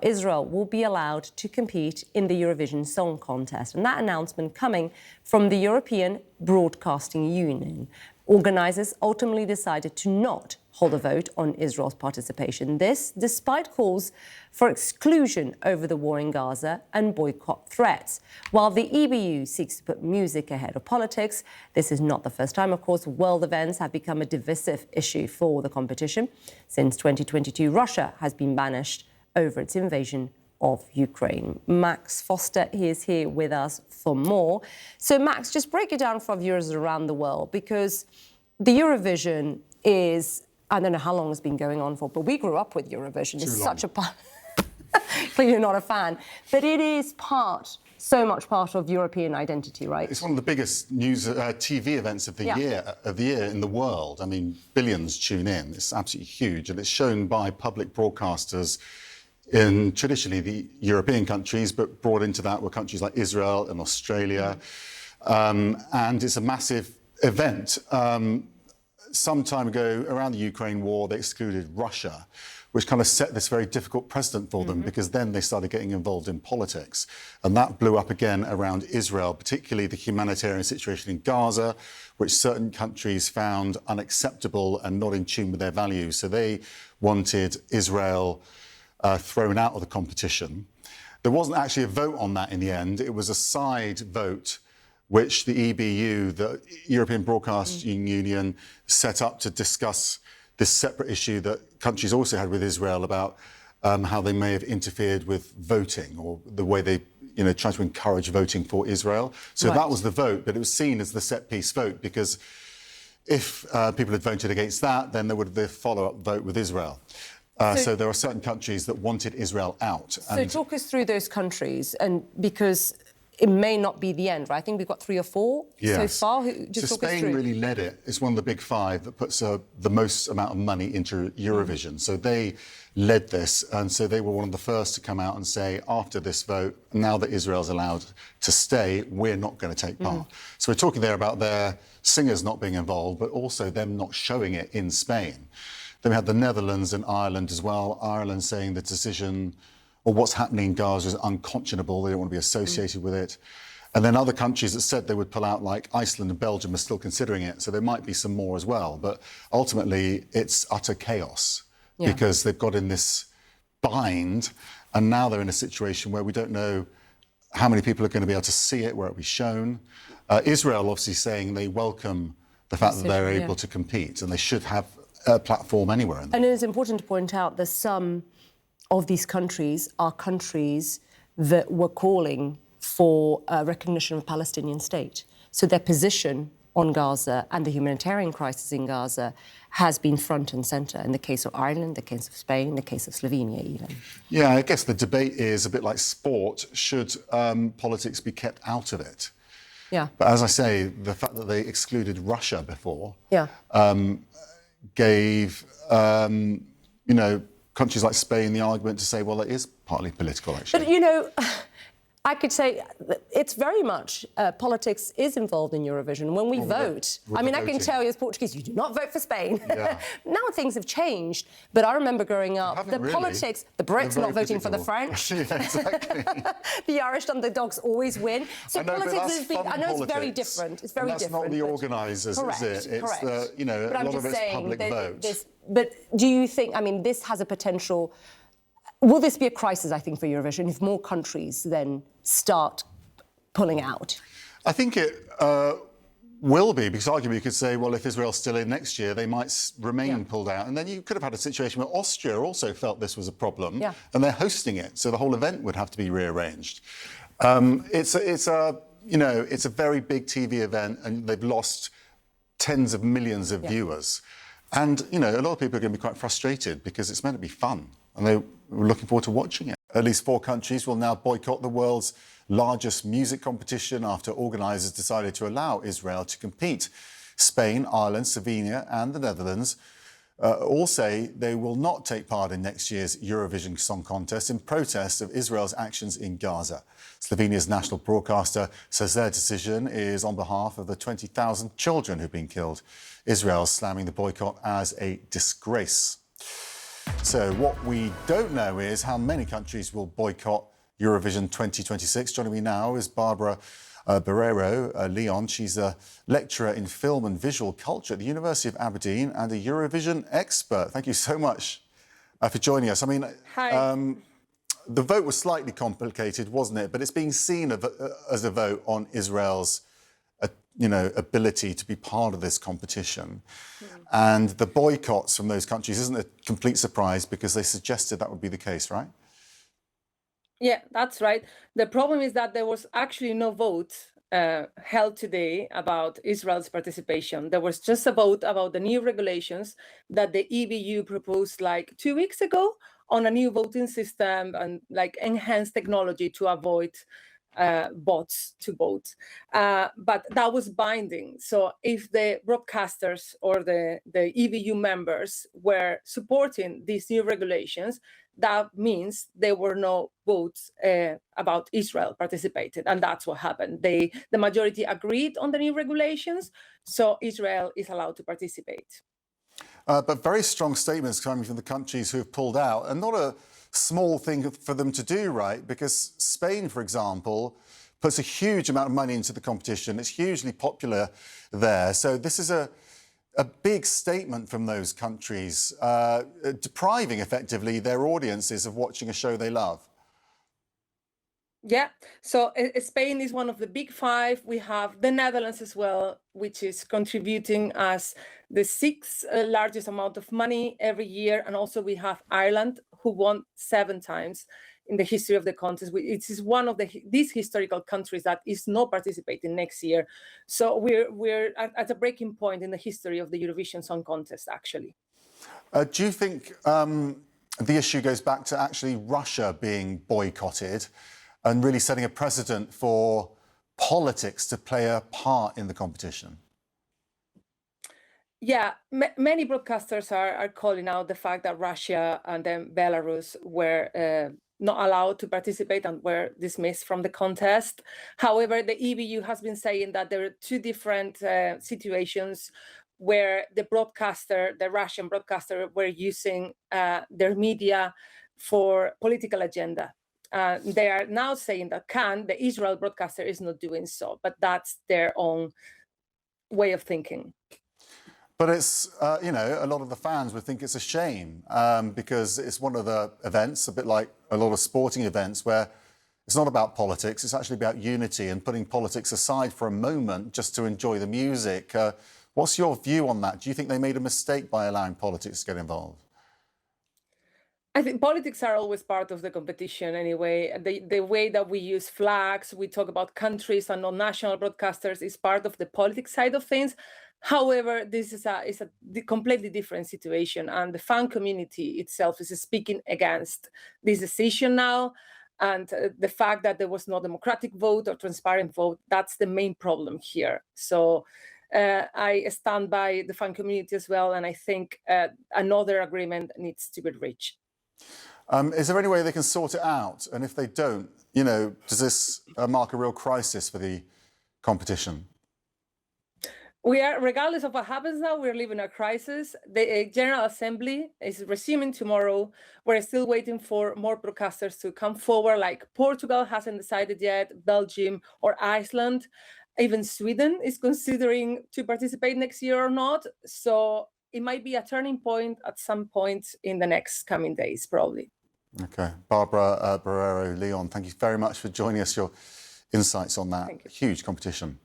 Israel will be allowed to compete in the Eurovision Song Contest. And that announcement coming from the European Broadcasting Union. Organisers ultimately decided to not hold a vote on Israel's participation. This, despite calls for exclusion over the war in Gaza and boycott threats. While the EBU seeks to put music ahead of politics, this is not the first time, of course, world events have become a divisive issue for the competition. Since 2022, Russia has been banished over its invasion of Ukraine. Max Foster is here with us for more. So, Max, just break it down for our viewers around the world, because the Eurovision is, I don't know how long it's been going on for, but we grew up with Eurovision. It's such a part. Clearly you're not a fan, but it is so much part of European identity, right? It's one of the biggest news TV events of the year in the world. I mean, billions tune in. It's absolutely huge, and it's shown by public broadcasters in traditionally the European countries, but brought into that were countries like Israel and Australia. And it's a massive event. Some time ago, around the Ukraine war, they excluded Russia, which kind of set this very difficult precedent for them, because then they started getting involved in politics. And that blew up again around Israel, particularly the humanitarian situation in Gaza, which certain countries found unacceptable and not in tune with their values. So they wanted Israel thrown out of the competition. There wasn't actually a vote on that in the end. It was a side vote which the EBU, the European Broadcasting Union, set up to discuss this separate issue that countries also had with Israel about how they may have interfered with voting, or the way they tried to encourage voting for Israel. So that was the vote, but it was seen as the set-piece vote, because if people had voted against that, then there would be a follow-up vote with Israel. So there are certain countries that wanted Israel out. So talk us through those countries, and because it may not be the end, right? I think we've got 3 or 4 so far. Just talk us through. Spain really led it. It's one of the big 5 that puts the most amount of money into Eurovision. So they led this, and so they were one of the first to come out and say, after this vote, now that Israel's allowed to stay, we're not going to take part. So we're talking there about their singers not being involved, but also them not showing it in Spain. Then we had the Netherlands and Ireland as well. Ireland saying the decision, or what's happening in Gaza, is unconscionable. They don't want to be associated with it. And then other countries that said they would pull out, like Iceland and Belgium, are still considering it. So there might be some more as well. But ultimately, it's utter chaos because they've got in this bind, and now they're in a situation where we don't know how many people are going to be able to see it, where it'll be shown. Israel obviously saying they welcome the fact that they're able to compete, and they should have a platform anywhere. And it is important to point out that some of these countries are countries that were calling for recognition of a Palestinian state. So their position on Gaza and the humanitarian crisis in Gaza has been front and centre in the case of Ireland, the case of Spain, the case of Slovenia even. Yeah, I guess the debate is a bit like sport. Should politics be kept out of it? Yeah. But as I say, the fact that they excluded Russia before gave, countries like Spain the argument to say, well, it is partly political, actually. But, I could say it's very much politics is involved in Eurovision. When we vote, I mean, I can tell you as Portuguese, you do not vote for Spain. Yeah. Now things have changed, but I remember growing up, politics, the Brits not voting for the French. Yeah, exactly. The Irish underdogs always win. So politics has been, I know it's very different. It's very different. That's not the organisers, is it? It's correct. A lot of it's public vote. But do you think, I mean, this has a potential... Will this be a crisis, I think, for Eurovision if more countries then start pulling out? I think it will be, because arguably you could say, well, if Israel's still in next year, they might remain pulled out. And then you could have had a situation where Austria also felt this was a problem, and they're hosting it, so the whole event would have to be rearranged. It's a very big TV event, and they've lost tens of millions of viewers. And, a lot of people are going to be quite frustrated because it's meant to be fun, and they were looking forward to watching it. At least 4 countries will now boycott the world's largest music competition after organisers decided to allow Israel to compete. Spain, Ireland, Slovenia and the Netherlands all say they will not take part in next year's Eurovision Song Contest in protest of Israel's actions in Gaza. Slovenia's national broadcaster says their decision is on behalf of the 20,000 children who've been killed. Israel slamming the boycott as a disgrace. So what we don't know is how many countries will boycott Eurovision 2026. Joining me now is Barbara Barreiro Leon. She's a lecturer in film and visual culture at the University of Aberdeen and a Eurovision expert. Thank you so much for joining us. I mean, Hi. The vote was slightly complicated, wasn't it? But it's being seen as a vote on Israel's ability to be part of this competition. And the boycotts from those countries isn't a complete surprise because they suggested that would be the case, right? Yeah, that's right. The problem is that there was actually no vote held today about Israel's participation. There was just a vote about the new regulations that the EBU proposed like 2 weeks ago on a new voting system and like enhanced technology to avoid bots to vote. But that was binding. So if the broadcasters or the EBU members were supporting these new regulations, that means there were no votes about Israel participated. And that's what happened. The majority agreed on the new regulations, so Israel is allowed to participate. But very strong statements coming from the countries who have pulled out, and not a small thing for them to do, right? Because Spain, for example, puts a huge amount of money into the competition. It's hugely popular there. So this is a big statement from those countries, depriving effectively their audiences of watching a show they love. Yeah, so Spain is one of the big five. We have the Netherlands as well, which is contributing as the sixth largest amount of money every year. And also we have Ireland, who won 7 times in the history of the contest. It is one of these historical countries that is not participating next year. So we're at a breaking point in the history of the Eurovision Song Contest, actually. Do you think the issue goes back to actually Russia being boycotted and really setting a precedent for politics to play a part in the competition? Yeah, many broadcasters are calling out the fact that Russia and then Belarus were not allowed to participate and were dismissed from the contest. However, the EBU has been saying that there are 2 different situations where the Russian broadcaster, were using their media for political agenda. They are now saying that the Israel broadcaster is not doing so, but that's their own way of thinking. But it's, a lot of the fans would think it's a shame because it's one of the events, a bit like a lot of sporting events, where it's not about politics, it's actually about unity and putting politics aside for a moment just to enjoy the music. What's your view on that? Do you think they made a mistake by allowing politics to get involved? I think politics are always part of the competition anyway. The way that we use flags, we talk about countries and non-national broadcasters is part of the politics side of things. However, this is a completely different situation, and the fan community itself is speaking against this decision now. And the fact that there was no democratic vote or transparent vote, that's the main problem here. So I stand by the fan community as well, and I think another agreement needs to be reached. Is there any way they can sort it out? And if they don't, does this mark a real crisis for the competition? Regardless of what happens now, we're living a crisis. The General Assembly is resuming tomorrow. We're still waiting for more broadcasters to come forward, like Portugal hasn't decided yet, Belgium or Iceland. Even Sweden is considering to participate next year or not. So it might be a turning point at some point in the next coming days, probably. Okay. Barbara Barreiro Leon, thank you very much for joining us, your insights on that huge competition.